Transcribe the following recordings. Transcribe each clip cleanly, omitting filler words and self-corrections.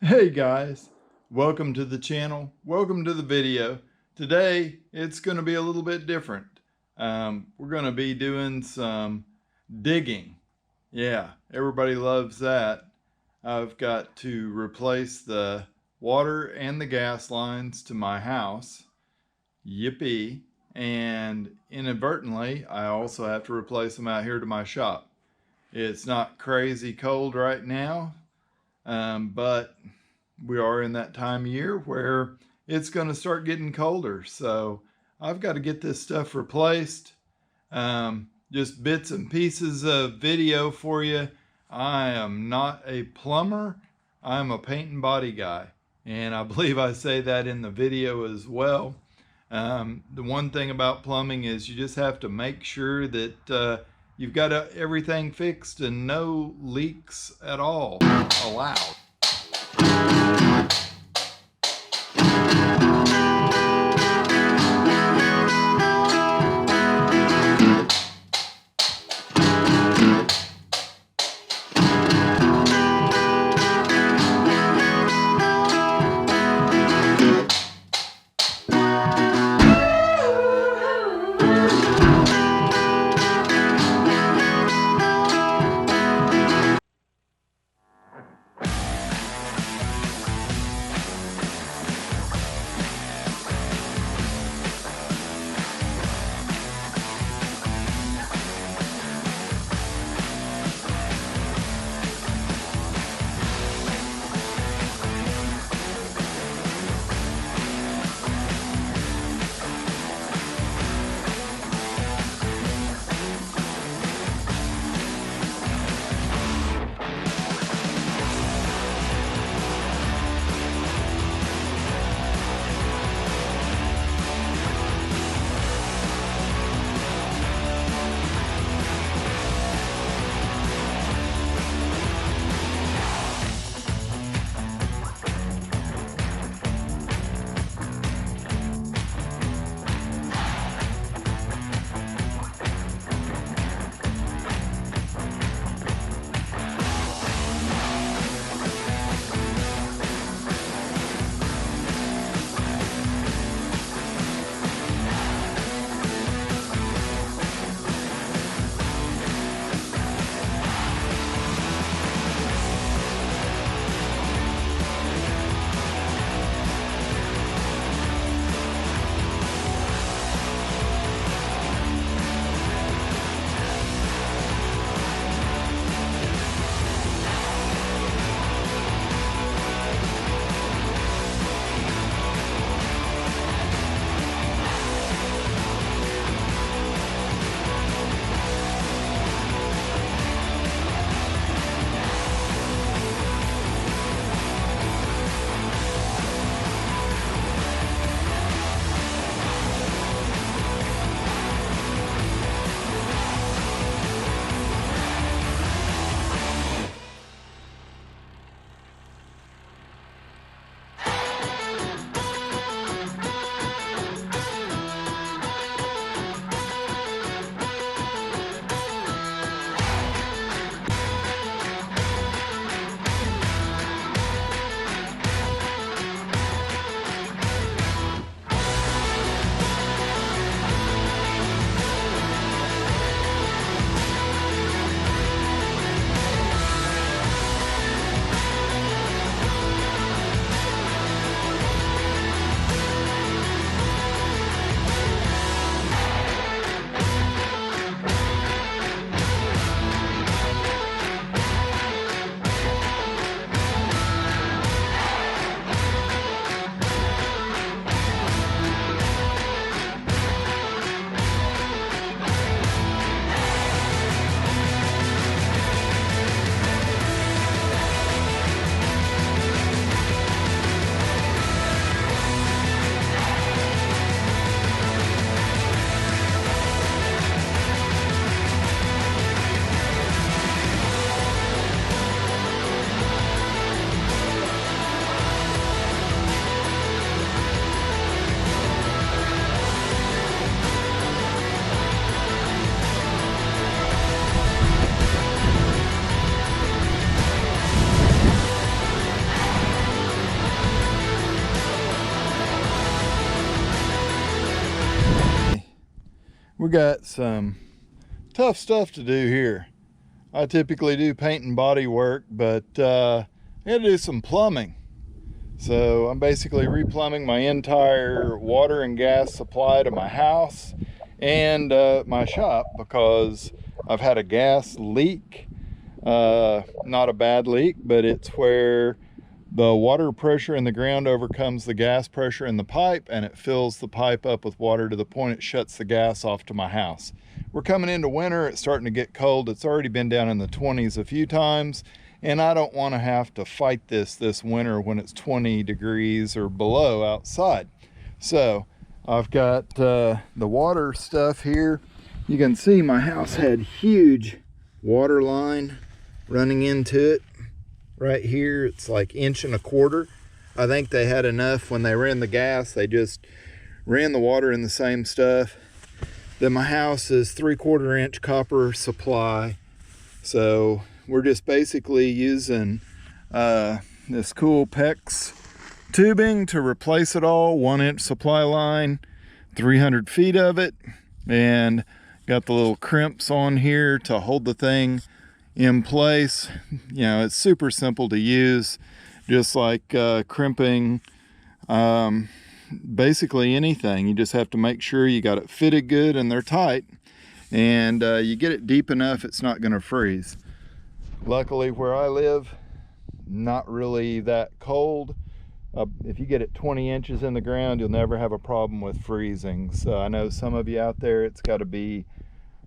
Hey guys, welcome to the channel. Welcome to the video. Today it's going to be a little bit different. We're going to be doing some digging. Yeah, everybody loves that. I've got to replace the water and the gas lines to my house. Yippee. And inadvertently, I also have to replace them out here to my shop. It's not crazy cold right now, but we are in that time of year where it's going to start getting colder. So I've got to get this stuff replaced. Just bits and pieces of video for you. I am not a plumber. I'm a paint and body guy. And I believe I say that in the video as well. The one thing about plumbing is you just have to make sure that you've got everything fixed and no leaks at all allowed. We got some tough stuff to do here. I typically do paint and body work, but I had to do some plumbing. So I'm basically replumbing my entire water and gas supply to my house and my shop, because I've had a gas leak. Not a bad leak, but it's where the water pressure in the ground overcomes the gas pressure in the pipe, and it fills the pipe up with water to the point it shuts the gas off to my house. We're coming into winter, it's starting to get cold. It's already been down in the 20s a few times, and I don't want to have to fight this winter when it's 20 degrees or below outside. So I've got the water stuff here. You can see my house had huge water line running into it. Right here, it's like 1.25 inches. I think they had enough when they ran the gas. They just ran the water in the same stuff. Then my house is 3/4 inch copper supply. So we're just basically using this cool PEX tubing to replace it all. 1 inch supply line, 300 feet of it. And got the little crimps on here to hold the thing in place. You know, it's super simple to use, just like crimping basically anything. You just have to make sure you got it fitted good and they're tight, and you get it deep enough it's not going to freeze. Luckily where I live, not really that cold. If you get it 20 inches in the ground, you'll never have a problem with freezing. So I know some of you out there, it's got to be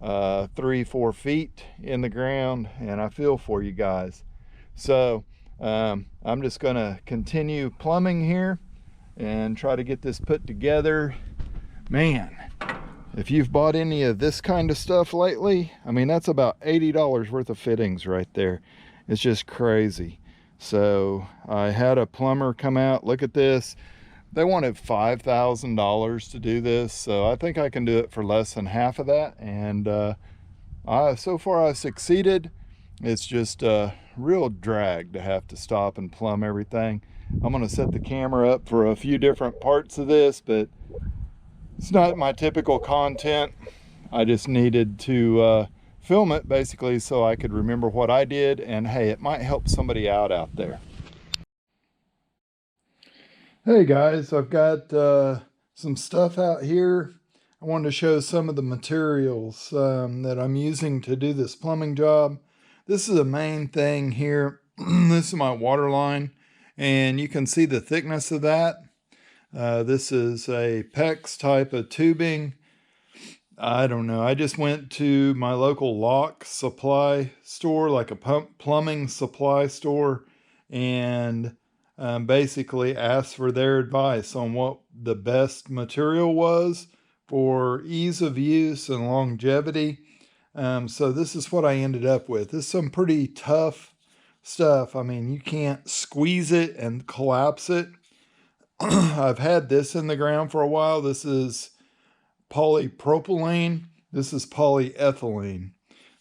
3-4 feet in the ground, and I feel for you guys. So I'm just gonna continue plumbing here and try to get this put together. Man, if you've bought any of this kind of stuff lately, I mean, that's about $80 worth of fittings right there. It's just crazy. So I had a plumber come out, look at this. They wanted $5,000 to do this, so I think I can do it for less than half of that. And so far I've succeeded. It's just a real drag to have to stop and plumb everything. I'm gonna set the camera up for a few different parts of this, but it's not my typical content. I just needed to film it basically so I could remember what I did, and hey, it might help somebody out there. Hey guys, I've got some stuff out here. I wanted to show some of the materials that I'm using to do this plumbing job. This is a main thing here. This is my water line, and you can see the thickness of that. This is a PEX type of tubing. I don't know, I just went to my local lock supply store, like a plumbing supply store, and basically asked for their advice on what the best material was for ease of use and longevity. So this is what I ended up with. This is some pretty tough stuff. I mean, you can't squeeze it and collapse it. I've had this in the ground for a while. This is polypropylene. This is polyethylene.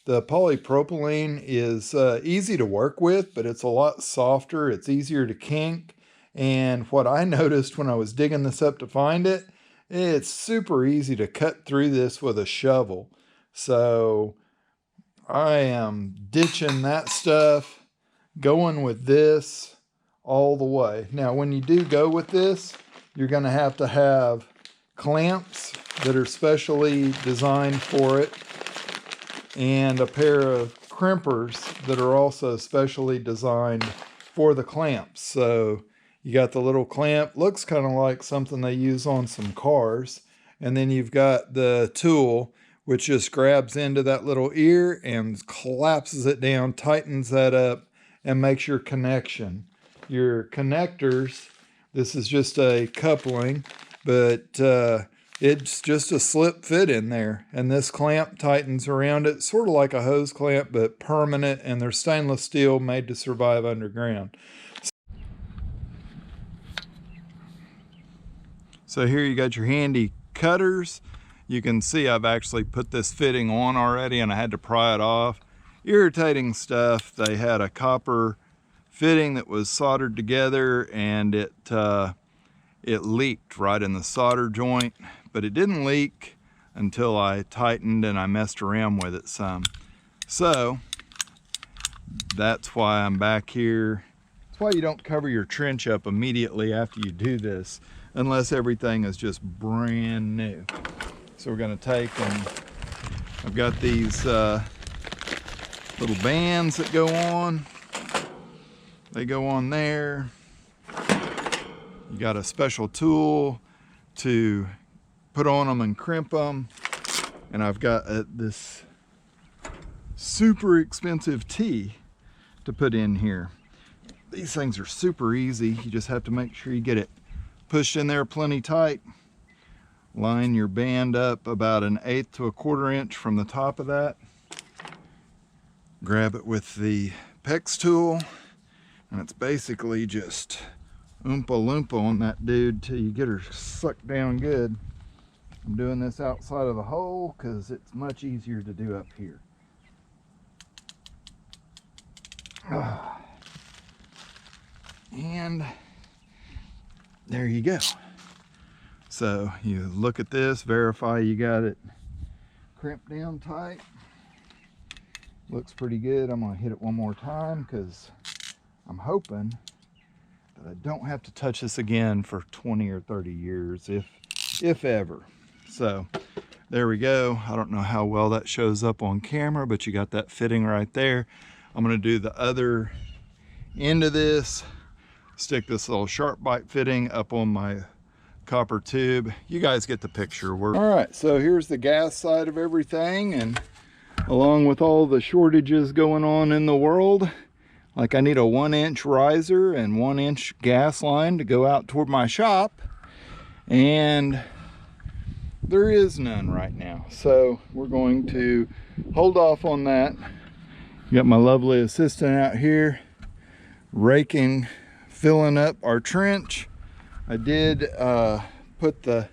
The polypropylene is easy to work with, but it's a lot softer. It's easier to kink. And what I noticed when I was digging this up to find it, it's super easy to cut through this with a shovel. So I am ditching that stuff, going with this all the way. Now, when you do go with this, you're going to have clamps that are specially designed for it, and a pair of crimpers that are also specially designed for the clamps. So you got the little clamp, looks kind of like something they use on some cars, and then you've got the tool which just grabs into that little ear and collapses it down, tightens that up, and makes your connection. Your connectors, this is just a coupling, but it's just a slip fit in there, and this clamp tightens around it, sort of like a hose clamp, but permanent, and they're stainless steel made to survive underground. So here you got your handy cutters. You can see I've actually put this fitting on already, and I had to pry it off. Irritating stuff. They had a copper fitting that was soldered together, and it leaked right in the solder joint, but it didn't leak until I tightened and I messed around with it some. So that's why I'm back here. That's why you don't cover your trench up immediately after you do this, unless everything is just brand new. So we're gonna take, and I've got these little bands that go on. They go on there. You got a special tool to put on them and crimp them. And I've got this super expensive tee to put in here. These things are super easy. You just have to make sure you get it pushed in there plenty tight. Line your band up about 1/8 to 1/4 inch from the top of that. Grab it with the PEX tool, and it's basically just oompa loompa on that dude till you get her sucked down good. I'm doing this outside of the hole because it's much easier to do up here. And there you go. So you look at this, verify you got it crimped down tight. Looks pretty good. I'm gonna hit it one more time because I'm hoping that I don't have to touch this again for 20 or 30 years, if ever. So there we go. I don't know how well that shows up on camera, but you got that fitting right there. I'm gonna do the other end of this, stick this little sharp bite fitting up on my copper tube. You guys get the picture. All right, so here's the gas side of everything, and along with all the shortages going on in the world, like I need a 1-inch riser and 1-inch gas line to go out toward my shop, and there is none right now. So we're going to hold off on that. Got my lovely assistant out here raking, filling up our trench. I did put the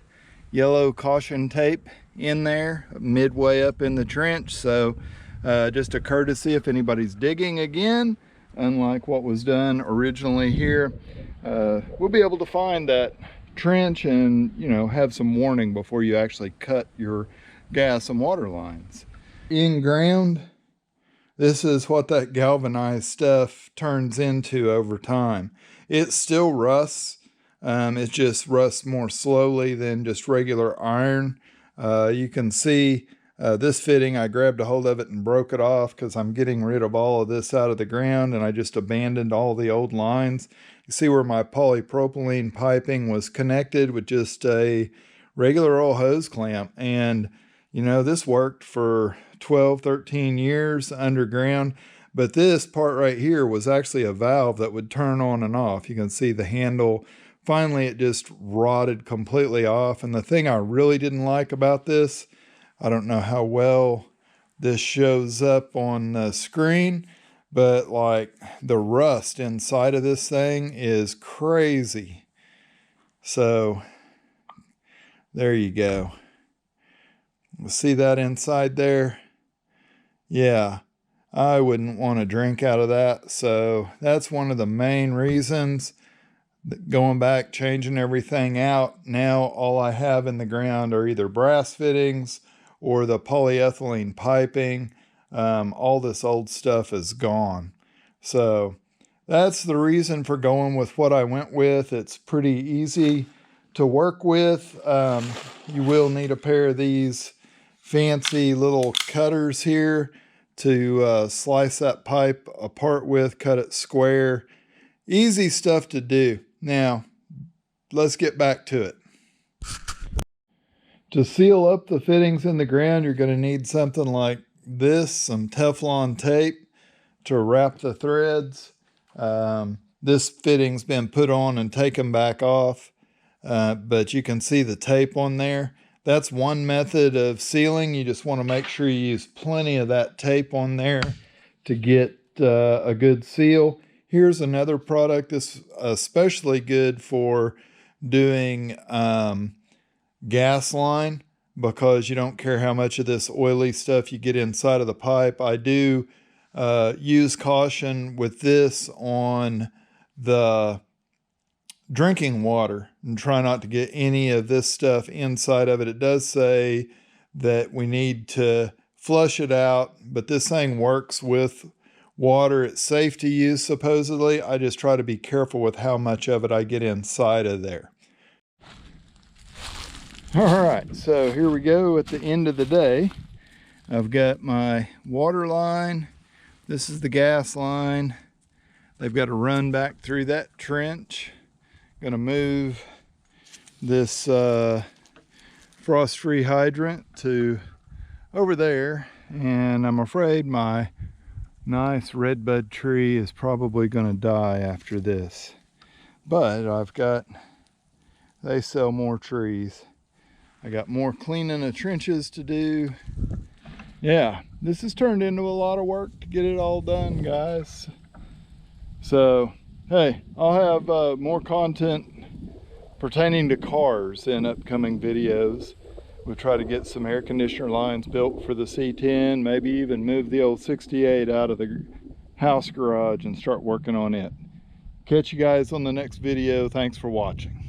yellow caution tape in there midway up in the trench, so just a courtesy if anybody's digging again, unlike what was done originally here, we'll be able to find that trench and, you know, have some warning before you actually cut your gas and water lines. In ground, this is what that galvanized stuff turns into over time. It still rusts. It just rusts more slowly than just regular iron. You can see this fitting, I grabbed a hold of it and broke it off because I'm getting rid of all of this out of the ground, and I just abandoned all the old lines. You see where my polypropylene piping was connected with just a regular old hose clamp. And, you know, this worked for 12, 13 years underground. But this part right here was actually a valve that would turn on and off. You can see the handle. Finally, it just rotted completely off. And the thing I really didn't like about this, I don't know how well this shows up on the screen, but like the rust inside of this thing is crazy. So there you go. See that inside there? Yeah, I wouldn't want to drink out of that. So that's one of the main reasons that going back, changing everything out. Now all I have in the ground are either brass fittings or the polyethylene piping. All this old stuff is gone. So that's the reason for going with what I went with. It's pretty easy to work with. You will need a pair of these fancy little cutters here to slice that pipe apart with, cut it square. Easy stuff to do. Now, let's get back to it. To seal up the fittings in the ground, you're going to need something like this, some Teflon tape to wrap the threads. This fitting's been put on and taken back off, but you can see the tape on there. That's one method of sealing. You just want to make sure you use plenty of that tape on there to get a good seal. Here's another product that's especially good for doing gas line, because you don't care how much of this oily stuff you get inside of the pipe. I do use caution with this on the drinking water and try not to get any of this stuff inside of it. It does say that we need to flush it out, but this thing works with water. It's safe to use, supposedly. I just try to be careful with how much of it I get inside of there. All right, so here we go at the end of the day. I've got my water line. This is the gas line. They've got to run back through that trench. Gonna move this frost-free hydrant to over there, and I'm afraid my nice redbud tree is probably gonna die after this. But they sell more trees. I got more cleaning of trenches to do. Yeah, this has turned into a lot of work to get it all done, guys. So, hey, I'll have more content pertaining to cars in upcoming videos. We'll try to get some air conditioner lines built for the C10, maybe even move the old 68 out of the house garage and start working on it. Catch you guys on the next video. Thanks for watching.